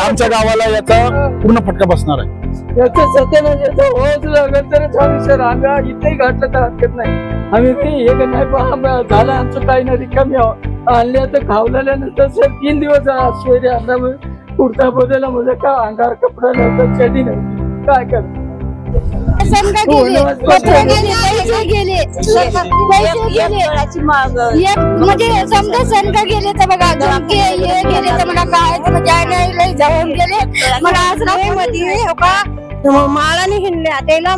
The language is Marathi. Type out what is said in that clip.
आमच्या गावाला याचा पूर्ण फटका बसणार आहे. याचं सत्यानाश होत लागेल तर सर आम्ही इथेही घातलं तर हरकत नाही. आम्ही ते हे नाही झालं आमचं काही नाही रिकामी आणल्या तर खावल्यानंतर सर 3 दिवस आश्चर्य आणला कुर्ता बदलला म्हणजे का अंगार कपडा नव्हता चडी नव्हती काय कर म्हणजे समजा संघ गेले तर बघा गेले तर मला काय जाऊन गेले मला आज मध्ये माळाने हिंडल्या त्याला